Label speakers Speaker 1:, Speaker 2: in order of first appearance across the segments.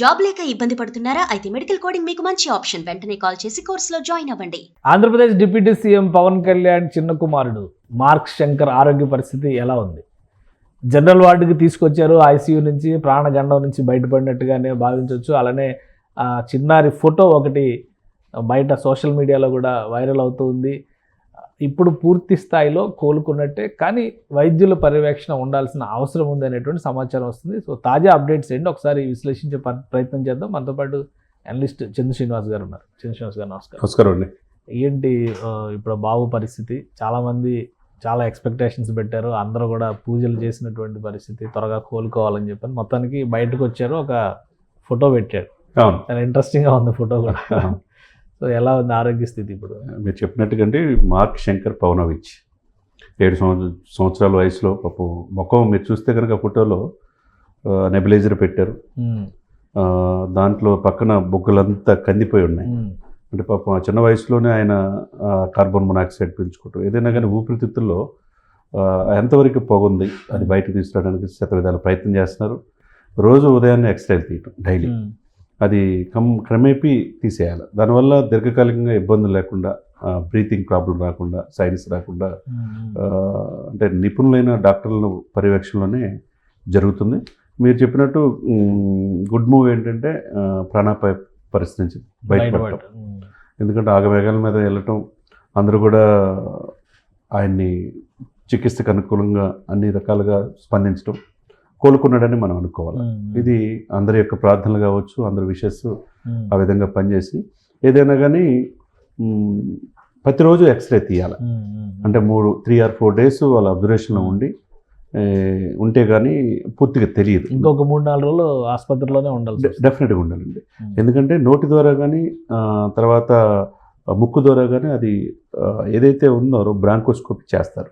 Speaker 1: Job లేక ఇబ్బంది పడుతున్నారా? అయితే మెడికల్ కోడింగ్ మీకు మంచి ఆప్షన్. వెంటనే కాల్ చేసి కోర్సులో జాయిన్ అవ్వండి.
Speaker 2: ఆంధ్రప్రదేశ్ డిప్యూటీ సీఎం పవన్ కళ్యాణ్ చిన్న కుమారుడు మార్క్ శంకర్ ఆరోగ్య పరిస్థితి ఎలా ఉంది? జనరల్ వార్డుకి తీసుకొచ్చారు. ఐసీయూ నుంచి ప్రాణగండం నుంచి బయటపడినట్టుగానే భావించవచ్చు. అలానే చిన్నారి ఫోటో ఒకటి బయట సోషల్ మీడియాలో కూడా వైరల్ అవుతుంది. ఇప్పుడు పూర్తి స్థాయిలో కోలుకున్నట్టే, కానీ వైద్యుల పర్యవేక్షణ ఉండాల్సిన అవసరం ఉంది అనేటువంటి సమాచారం వస్తుంది. సో తాజా అప్డేట్స్ ఏంటి ఒకసారి విశ్లేషించే ప్రయత్నం చేద్దాం. మనతో పాటు అనలిస్ట్ చంద్ర శ్రీనివాస్ గారు ఉన్నారు. చంద్ర శ్రీనివాస్ గారు నమస్కారం.
Speaker 3: నమస్కారం అండి.
Speaker 2: ఏంటి ఇప్పుడు బాబు పరిస్థితి? చాలామంది చాలా ఎక్స్పెక్టేషన్స్ పెట్టారు. అందరూ కూడా పూజలు చేసినటువంటి పరిస్థితి, త్వరగా కోలుకోవాలని చెప్పని మొత్తానికి బయటకు వచ్చారు. ఒక ఫోటో పెట్టాడు. చాలా ఇంట్రెస్టింగ్గా ఉంది ఫోటో కూడా. సో ఎలా ఉంది ఆరోగ్య స్థితి ఇప్పుడు?
Speaker 3: మీరు చెప్పినట్టుగా మార్క్ శంకర్ పవనోవిచ్ 7 సంవత్సరాల వయసులో పాపం ముఖం మీరు చూస్తే కనుక ఫోటోలో నెబులైజర్ పెట్టారు. దాంట్లో పక్కన బొగ్గులంతా కందిపోయి ఉన్నాయి. అంటే పాపం చిన్న వయసులోనే ఆయన కార్బన్ మొనాక్సైడ్ పీల్చుకోవటం, ఏదైనా కానీ ఊపిరితిత్తుల్లో ఎంతవరకు పొగుంది అది బయటకు తీసుకురావడానికి శతవిధాల ప్రయత్నం చేస్తున్నారు. రోజు ఉదయాన్నే ఎక్సర్సైజ్ తీయటం డైలీ, అది క్రమేపీ తీసేయాలి. దానివల్ల దీర్ఘకాలికంగా ఇబ్బందులు లేకుండా, బ్రీతింగ్ ప్రాబ్లం రాకుండా, సైనస్ రాకుండా, అంటే నిపుణులైన డాక్టర్ల పర్యవేక్షణలోనే జరుగుతుంది. మీరు చెప్పినట్టు గుడ్ మూవ్ ఏంటంటే ప్రాణాపాయ పరిస్థితి నుంచి బయటపడటం. ఎందుకంటే ఆగవేగాల మీద వెళ్ళటం, అందరూ కూడా ఆయన్ని చికిత్సకు అనుకూలంగా అన్ని రకాలుగా స్పందించడం, కోలుకున్నాడని మనం అనుకోవాలి. ఇది అందరి యొక్క ప్రార్థనలు కావచ్చు, అందరి విషెస్ ఆ విధంగా పనిచేసి ఏదైనా కానీ ప్రతిరోజు ఎక్స్రే తీయాలి. అంటే 3 or 4 days వాళ్ళ అబ్జర్వేషన్లో ఉంటే కానీ పూర్తిగా తెలియదు.
Speaker 2: ఇంకొక 3-4 రోజులు ఆసుపత్రిలోనే ఉండాలి.
Speaker 3: డెఫినెట్గా ఉండాలండి. ఎందుకంటే నోటి ద్వారా కానీ తర్వాత ముక్కు ద్వారా కానీ అది ఏదైతే ఉందో బ్రాంకోస్కోపీ చేస్తారు.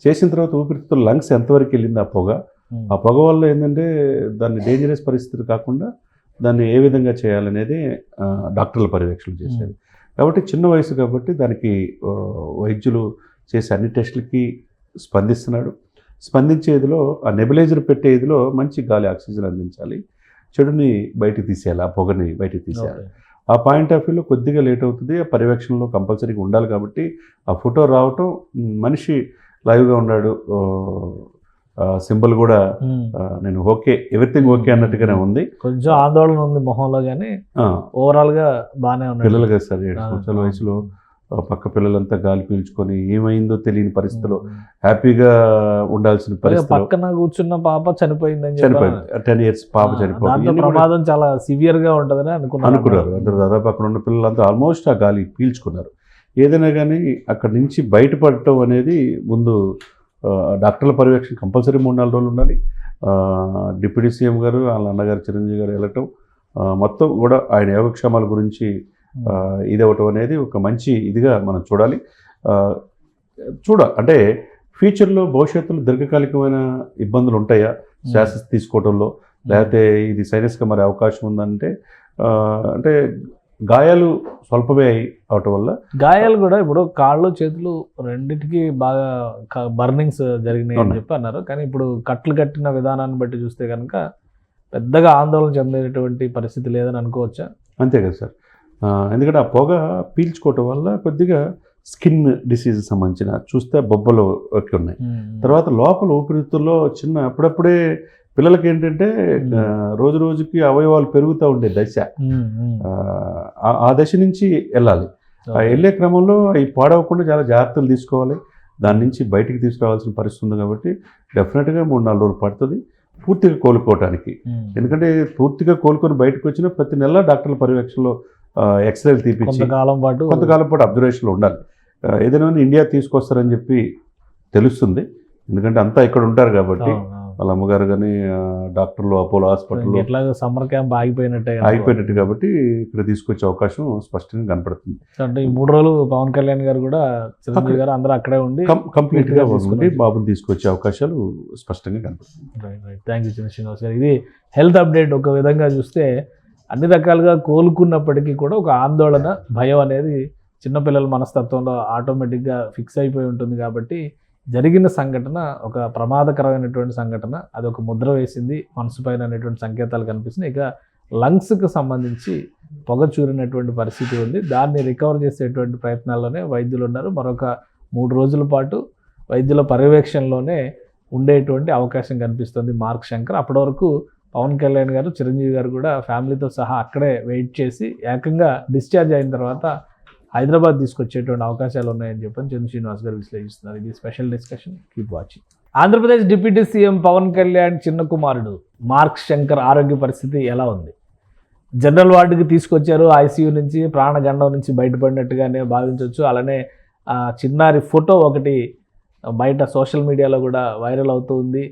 Speaker 3: చేసిన తర్వాత ఊపిరితిత్తుల లంగ్స్ ఎంతవరకు వెళ్ళింది ఆ పొగ వల్ల ఏంటంటే దాన్ని డేంజరస్ పరిస్థితులు కాకుండా దాన్ని ఏ విధంగా చేయాలనేది డాక్టర్ల పర్యవేక్షణ చేసేది. కాబట్టి చిన్న వయసు కాబట్టి దానికి వైద్యులు చేసే అన్ని టెస్టులకి స్పందిస్తున్నాడు. స్పందించేదిలో ఆ నెబులైజర్ పెట్టేదిలో మంచి గాలి ఆక్సిజన్ అందించాలి, చెడుని బయటకు తీసేయాలి, ఆ పొగని బయటకు తీసేయాలి. ఆ పాయింట్ ఆఫ్ వ్యూలో కొద్దిగా లేట్ అవుతుంది. ఆ పర్యవేక్షణలో కంపల్సరీగా ఉండాలి. కాబట్టి ఆ ఫోటో రావటం, మనిషి లైవ్గా ఉన్నాడు, సింబల్ కూడా నేను ఓకే, ఎవ్రీథింగ్ ఓకే అన్నట్టుగానే ఉంది.
Speaker 2: కొంచెం ఆందోళన ఉంది మొహంలో, కానీ ఓవరాల్ గా బాగానే ఉంది.
Speaker 3: పిల్లలు కదా సార్, 7 సంవత్సరాల వయసులో పక్క పిల్లలంతా గాలి పీల్చుకొని ఏమైందో తెలియని పరిస్థితిలో హ్యాపీగా ఉండాల్సిన పరిస్థితి.
Speaker 2: పక్కన కూర్చున్న పాప చనిపోయింది.
Speaker 3: 10 years పాప చనిపోయింది.
Speaker 2: ప్రమాదం చాలా సివియర్ గా ఉంటుందని అనుకున్నారు
Speaker 3: అందరు. దాదాపు అక్కడ ఉన్న పిల్లలంతా ఆల్మోస్ట్ ఆ గాలి పీల్చుకున్నారు. ఏదైనా కానీ అక్కడి నుంచి బయటపడటం అనేది ముందు డాక్టర్ల పర్యవేక్షణ కంపల్సరీ 3-4 రోజులు ఉండాలి. డిప్యూటీ సీఎం గారు, వాళ్ళ అన్నగారు చిరంజీవి గారు వెళ్ళటం, మొత్తం కూడా ఆయన యోగక్షేమాల గురించి ఇది అవ్వటం అనేది ఒక మంచి ఇదిగా మనం చూడాలి. అంటే ఫ్యూచర్లో భవిష్యత్తులో దీర్ఘకాలికమైన ఇబ్బందులు ఉంటాయా శ్వాస తీసుకోవడంలో, లేకపోతే ఇది సైనస్గా మరి అవకాశం ఉందంటే, అంటే గాయాలు స్వల్పమే అవటం వల్ల,
Speaker 2: గాయాలు కూడా ఇప్పుడు కాళ్ళు చేతులు రెండింటికి బాగా బర్నింగ్స్ జరిగినాయి అని చెప్పి అన్నారు. కానీ ఇప్పుడు కట్లు కట్టిన విధానాన్ని బట్టి చూస్తే కనుక పెద్దగా ఆందోళన చెందేటువంటి పరిస్థితి లేదని అనుకోవచ్చా?
Speaker 3: అంతే కదా సార్. ఎందుకంటే ఆ పొగ పీల్చుకోవటం వల్ల కొద్దిగా స్కిన్ డిసీజ్ సంబంధించిన చూస్తే బొబ్బలు ఉన్నాయి. తర్వాత లోపల ఊపిరితిత్తుల్లో అప్పుడప్పుడే పిల్లలకి ఏంటంటే రోజు రోజుకి అవయవాలు పెరుగుతూ ఉండే దశ, ఆ దశ నుంచి వెళ్ళాలి. వెళ్ళే క్రమంలో అవి పాడవకుండా చాలా జాగ్రత్తలు తీసుకోవాలి. దాని నుంచి బయటికి తీసుకురావాల్సిన పరిస్థితి ఉంది. కాబట్టి డెఫినెట్గా 3-4 రోజులు పడుతుంది పూర్తిగా కోలుకోవటానికి. ఎందుకంటే పూర్తిగా కోలుకొని బయటకు వచ్చిన ప్రతి నెల డాక్టర్ల పర్యవేక్షణలో ఎక్స్రేలు తీపించి కొంతకాలం పాటు అబ్జర్వేషన్లో ఉండాలి. ఏదైనా ఇండియా తీసుకొస్తారని చెప్పి తెలుస్తుంది. ఎందుకంటే అంతా ఇక్కడ ఉంటారు కాబట్టి, వాళ్ళ అమ్మగారు కానీ డాక్టర్లు అపోలో హాస్పిటల్లో
Speaker 2: ఎట్లాగో సమ్మర్ క్యాంప్
Speaker 3: ఆగిపోయినట్టు కాబట్టి ఇక్కడ తీసుకొచ్చే అవకాశం స్పష్టంగా కనపడుతుంది.
Speaker 2: అంటే ఈ 3 రోజులు పవన్ కళ్యాణ్ గారు కూడా, చిరంజీవి గారు అందరూ అక్కడే ఉండి
Speaker 3: కంప్లీట్గా ఉండి బాబుని తీసుకొచ్చే అవకాశాలు స్పష్టంగా కనపడుతుంది.
Speaker 2: థ్యాంక్ యూ చంద్ర శ్రీనివాస్ గారు. ఇది హెల్త్ అప్డేట్. ఒక విధంగా చూస్తే అన్ని రకాలుగా కోలుకున్నప్పటికీ కూడా ఒక ఆందోళన, భయం అనేది చిన్నపిల్లల మనస్తత్వంలో ఆటోమేటిక్గా ఫిక్స్ అయిపోయి ఉంటుంది. కాబట్టి జరిగిన సంఘటన ఒక ప్రమాదకరమైనటువంటి సంఘటన, అది ఒక ముద్ర వేసింది మనసు పైన అనేటువంటి సంకేతాలు కనిపిస్తున్నాయి. ఇక లంగ్స్కి సంబంధించి పొగ చూరినటువంటి పరిస్థితి ఉంది. దాన్ని రికవర్ చేసేటువంటి ప్రయత్నాల్లోనే వైద్యులు ఉన్నారు. మరొక 3 రోజుల పాటు వైద్యుల పర్యవేక్షణలోనే ఉండేటువంటి అవకాశం కనిపిస్తుంది మార్క్ శంకర్. అప్పటి వరకు పవన్ కళ్యాణ్ గారు, చిరంజీవి గారు కూడా ఫ్యామిలీతో సహా అక్కడే వెయిట్ చేసి ఏకంగా డిశ్చార్జ్ అయిన తర్వాత హైదరాబాద్ తీసుకొచ్చేటువంటి అవకాశాలు ఉన్నాయని చెప్పని చంద్ర శ్రీనివాస్ గారు విశ్లేషిస్తున్నారు. ఇది special discussion, keep watching. Andhra Pradesh deputy CM Pawan Kalyan చిన్న కుమారుడు మార్క్ శంకర్ ఆరోగ్య పరిస్థితి ఎలా ఉంది? జనరల్ వార్డుకి తీసుకొచ్చారు. ఐసీయూ నుంచి ప్రాణగండం నుంచి బయటపడినట్టుగానే భావించవచ్చు. అలానే చిన్నారి ఫోటో ఒకటి బయట సోషల్ మీడియాలో కూడా వైరల్ అవుతూ ఉంది.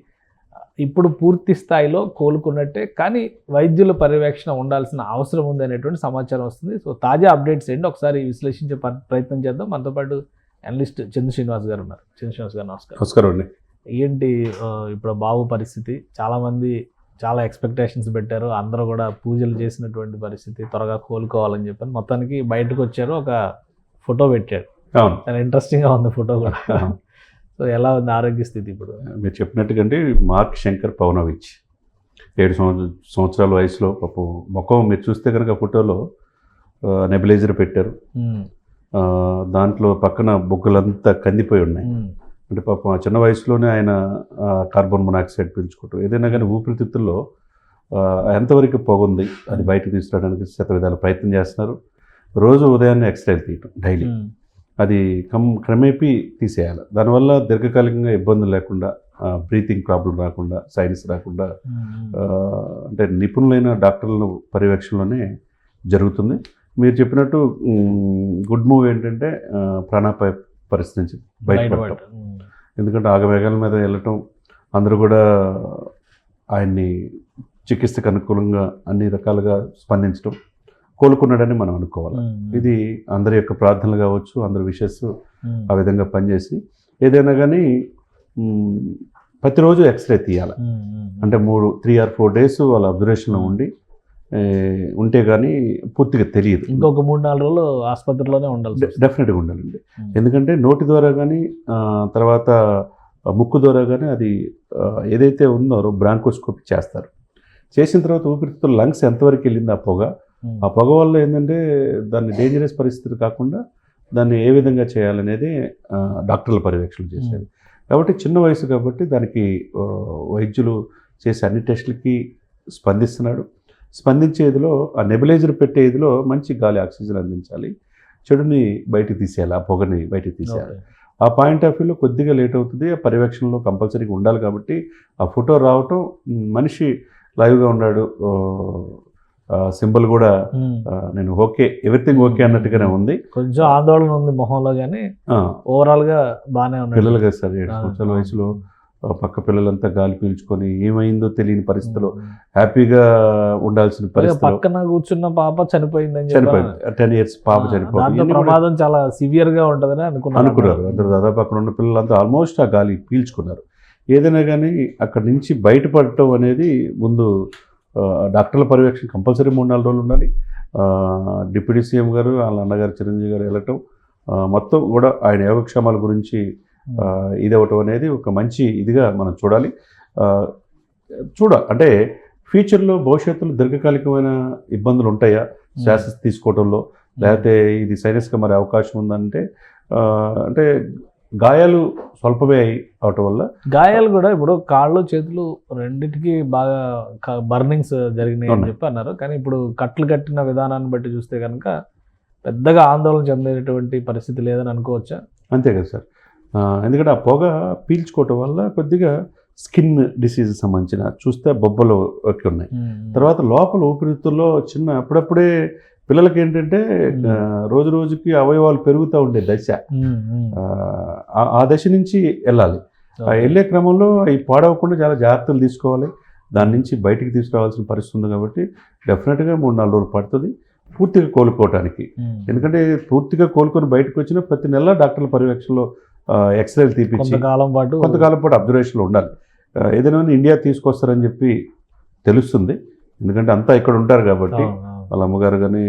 Speaker 2: ఇప్పుడు పూర్తి స్థాయిలో కోలుకున్నట్టే, కానీ వైద్యుల పర్యవేక్షణ ఉండాల్సిన అవసరం ఉంది అనేటువంటి సమాచారం వస్తుంది. సో తాజా అప్డేట్స్ ఏంటి ఒకసారి విశ్లేషించే ప్రయత్నం చేద్దాం. మనతో పాటు అనలిస్ట్ చంద్ర శ్రీనివాస్ గారు ఉన్నారు. చంద్ర శ్రీనివాస్ గారు నమస్కారం.
Speaker 3: నమస్కారం అండి.
Speaker 2: ఏంటి ఇప్పుడు బాబు పరిస్థితి? చాలామంది చాలా ఎక్స్పెక్టేషన్స్ పెట్టారు. అందరూ కూడా పూజలు చేసినటువంటి పరిస్థితి, త్వరగా కోలుకోవాలని చెప్పని మొత్తానికి బయటకు వచ్చారు. ఒక ఫోటో పెట్టాడు, చాలా ఇంట్రెస్టింగ్గా ఉంది ఫోటో కూడా. సో ఎలా ఉంది ఆరోగ్య స్థితి ఇప్పుడు?
Speaker 3: మీరు చెప్పినట్టుగా మార్క్ శంకర్ పవనోవిచ్ 7 సంవత్సరాల వయసులో ముఖం మీరు చూస్తే కనుక ఫోటోలో నెబిలైజర్ పెట్టారు. దాంట్లో పక్కన బొగ్గులంతా కందిపోయి ఉన్నాయి. అంటే పాపం ఆ చిన్న వయసులోనే ఆయన కార్బన్ మొనాక్సైడ్ పీల్చుకోవటం, ఏదైనా కానీ ఊపిరితిత్తుల్లో ఎంతవరకు పొగుంది అది బయటకు తీసుకురావడానికి శతవిధాల ప్రయత్నం చేస్తున్నారు. రోజు ఉదయాన్నే ఎక్స్రేలు తీయటం డైలీ, అది క్రమేపీ తీసేయాలి. దానివల్ల దీర్ఘకాలికంగా ఇబ్బందులు లేకుండా, బ్రీతింగ్ ప్రాబ్లం రాకుండా, సైనస్ రాకుండా, అంటే నిపుణులైన డాక్టర్ల పర్యవేక్షణలోనే జరుగుతుంది. మీరు చెప్పినట్టు గుడ్ మూవ్ ఏంటంటే ప్రాణాపాయ పరిస్థితి నుంచి బయటపడటం. ఎందుకంటే ఆగవేగాల మీద వెళ్ళటం, అందరూ కూడా ఆయన్ని చికిత్సకు అనుకూలంగా అన్ని రకాలుగా స్పందించడం, కోలుకున్నాడని మనం అనుకోవాలి. ఇది అందరి యొక్క ప్రార్థనలు కావచ్చు, అందరి విషెస్ ఆ విధంగా పనిచేసి ఏదైనా కానీ ప్రతిరోజు ఎక్స్రే తీయాలి. అంటే 3 or 4 days వాళ్ళ అబ్జర్వేషన్లో ఉంటే కానీ పూర్తిగా తెలియదు.
Speaker 2: ఇంకొక 3-4 రోజులు ఆసుపత్రిలోనే ఉండాలి,
Speaker 3: డెఫినెట్గా ఉండాలండి. ఎందుకంటే నోటి ద్వారా కానీ తర్వాత ముక్కు ద్వారా కానీ అది ఏదైతే ఉందో బ్రాంకోస్కోపీ చేస్తారు. చేసిన తర్వాత ఊపిరితిత్తుల లంగ్స్ ఎంతవరకు వెళ్ళింది ఆ పొగ వల్ల ఏంటంటే దాన్ని డేంజరస్ పరిస్థితి కాకుండా దాన్ని ఏ విధంగా చేయాలనేది డాక్టర్ల పర్యవేక్షణ చేసేది. కాబట్టి చిన్న వయసు కాబట్టి దానికి వైద్యులు చేసే అన్ని టెస్టులకి స్పందిస్తున్నాడు. స్పందించేదిలో ఆ నెబిలైజర్ పెట్టేదిలో మంచి గాలి, ఆక్సిజన్ అందించాలి, చెడుని బయటకు తీసేయాలి, ఆ పొగని బయటకు తీసేయాలి. ఆ పాయింట్ ఆఫ్ వ్యూలో కొద్దిగా లేట్ అవుతుంది. ఆ పర్యవేక్షణలో కంపల్సరీగా ఉండాలి. కాబట్టి ఆ ఫోటో రావటం, మనిషి లైవ్గా ఉన్నాడు, సింబల్ కూడా నేను ఓకే, ఎవ్రీథింగ్ ఓకే అన్నట్టుగానే ఉంది.
Speaker 2: కొంచెం ఆందోళన ఉంది మొహంలో, కానీ ఓవరాల్గా బాగానే ఉంది.
Speaker 3: పిల్లలు కదా సార్, 7 సంవత్సరాల వయసులో పక్క పిల్లలంతా గాలి పీల్చుకొని ఏమైందో తెలియని పరిస్థితిలో హ్యాపీగా ఉండాల్సిన పరిస్థితి.
Speaker 2: పక్కన కూర్చున్న పాప చనిపోయింది.
Speaker 3: 10 years పాప చనిపోయింది.
Speaker 2: ప్రమాదం చాలా సివియర్ గా ఉంటుందని అనుకున్నారు
Speaker 3: అందరూ. దాదాపు అక్కడ ఉన్న పిల్లలంతా ఆల్మోస్ట్ ఆ గాలి పీల్చుకున్నారు. ఏదైనా కానీ అక్కడి నుంచి బయటపడటం అనేది ముందు డాక్టర్ల పర్యవేక్షణ కంపల్సరీ 3-4 రోజులు ఉండాలి. డిప్యూటీ సీఎం గారు, వాళ్ళ అన్నగారు చిరంజీవి గారు వెళ్ళటం, మొత్తం కూడా ఆయన యోగక్షేమాల గురించి ఇది అవ్వటం అనేది ఒక మంచి ఇదిగా మనం చూడాలి. అంటే ఫ్యూచర్లో భవిష్యత్తులో దీర్ఘకాలికమైన ఇబ్బందులు ఉంటాయా శ్వాస తీసుకోవడంలో, లేకపోతే ఇది సైనస్గా మరి అవకాశం ఉందంటే, అంటే గాయాలు స్వల్పమే అవటం వల్ల.
Speaker 2: గాయాలు కూడా ఇప్పుడు కాళ్ళు చేతులు రెండింటికి బాగా బర్నింగ్స్ జరిగినాయి అని చెప్పి అన్నారు. కానీ ఇప్పుడు కట్లు కట్టిన విధానాన్ని బట్టి చూస్తే కనుక పెద్దగా ఆందోళన చెందేటువంటి పరిస్థితి లేదని అనుకోవచ్చా?
Speaker 3: అంతే కదా సార్. ఎందుకంటే ఆ పొగ పీల్చుకోవటం వల్ల కొద్దిగా స్కిన్ డిసీజ్ సంబంధించిన చూస్తే బొబ్బలు ఉన్నాయి. తర్వాత లోపల ఊపిరితిత్తుల్లో అప్పుడప్పుడే పిల్లలకి ఏంటంటే రోజు రోజుకి అవయవాలు పెరుగుతూ ఉండే దశ, ఆ దశ నుంచి వెళ్ళాలి. వెళ్ళే క్రమంలో అవి పాడవకుండా చాలా జాగ్రత్తలు తీసుకోవాలి. దాని నుంచి బయటికి తీసుకురావాల్సిన పరిస్థితి ఉంది. కాబట్టి డెఫినెట్గా 3-4 రోజులు పడుతుంది పూర్తిగా కోలుకోవటానికి. ఎందుకంటే పూర్తిగా కోలుకొని బయటకు వచ్చిన ప్రతి నెల డాక్టర్ల పర్యవేక్షణలో ఎక్స్రేలు తీపించి కొంతకాలం పాటు అబ్జర్వేషన్లో ఉండాలి. ఏదైనా ఇండియా తీసుకొస్తారని చెప్పి తెలుస్తుంది. ఎందుకంటే అంతా ఇక్కడ ఉంటారు కాబట్టి వాళ్ళ అమ్మగారు కానీ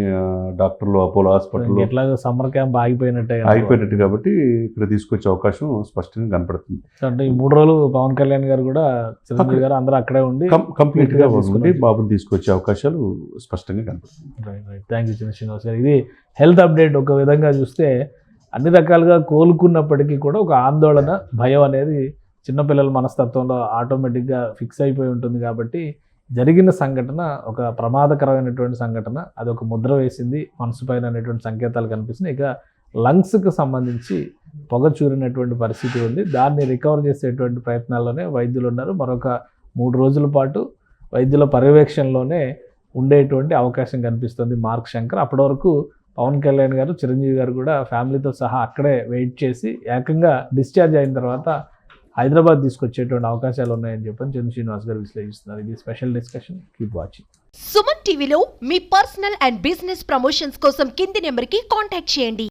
Speaker 3: డాక్టర్లు అపోలో హాస్పిటల్లో
Speaker 2: ఎట్లాగో సమ్మర్ క్యాంప్ ఆగిపోయినట్టే కదా.
Speaker 3: ఆగిపోయినట్టు కాబట్టి ఇక్కడ తీసుకొచ్చే అవకాశం స్పష్టంగా కనపడుతుంది.
Speaker 2: అంటే ఈ 3 రోజులు పవన్ కళ్యాణ్ గారు కూడా చిరంజీవి గారు అందరూ అక్కడే ఉండి
Speaker 3: కంప్లీట్గా
Speaker 2: తీసుకుని
Speaker 3: ఉండి బాబుని తీసుకొచ్చే అవకాశాలు స్పష్టంగా కనపడుతుంది.
Speaker 2: థ్యాంక్ యూ చిన్న శ్రీనివాస్ గారు. ఇది హెల్త్ అప్డేట్. ఒక విధంగా చూస్తే అన్ని రకాలుగా కోలుకున్నప్పటికీ కూడా ఒక ఆందోళన, భయం అనేది చిన్నపిల్లల మనస్తత్వంలో ఆటోమేటిక్గా ఫిక్స్ అయిపోయి ఉంటుంది. కాబట్టి జరిగిన సంఘటన ఒక ప్రమాదకరమైనటువంటి సంఘటన, అది ఒక ముద్ర వేసింది మనసు పైన అనేటువంటి సంకేతాలు కనిపిస్తున్నాయి. ఇక లంగ్స్కి సంబంధించి పొగ చూరినటువంటి పరిస్థితి ఉంది. దాన్ని రికవర్ చేసేటువంటి ప్రయత్నాల్లోనే వైద్యులు ఉన్నారు. మరొక 3 రోజుల పాటు వైద్యుల పర్యవేక్షణలోనే ఉండేటువంటి అవకాశం కనిపిస్తుంది మార్క్ శంకర్. అప్పటి వరకు పవన్ కళ్యాణ్ గారు, చిరంజీవి గారు కూడా ఫ్యామిలీతో సహా అక్కడే వెయిట్ చేసి ఏకంగా డిశ్చార్జ్ అయిన తర్వాత హైదరాబాద్ తీసుకొచ్చేటువంటి అవకాశాలు ఉన్నాయని చెప్పని చంద్ర శ్రీనివాస్ గారు విశ్లేషిస్తున్నారు. ఇది special discussion. Keep watching.
Speaker 4: Suman టీవీలో మీ పర్సనల్ అండ్ బిజినెస్ ప్రమోషన్స్ కోసం కింది నెంబర్కి కాంటాక్ట్ చేయండి.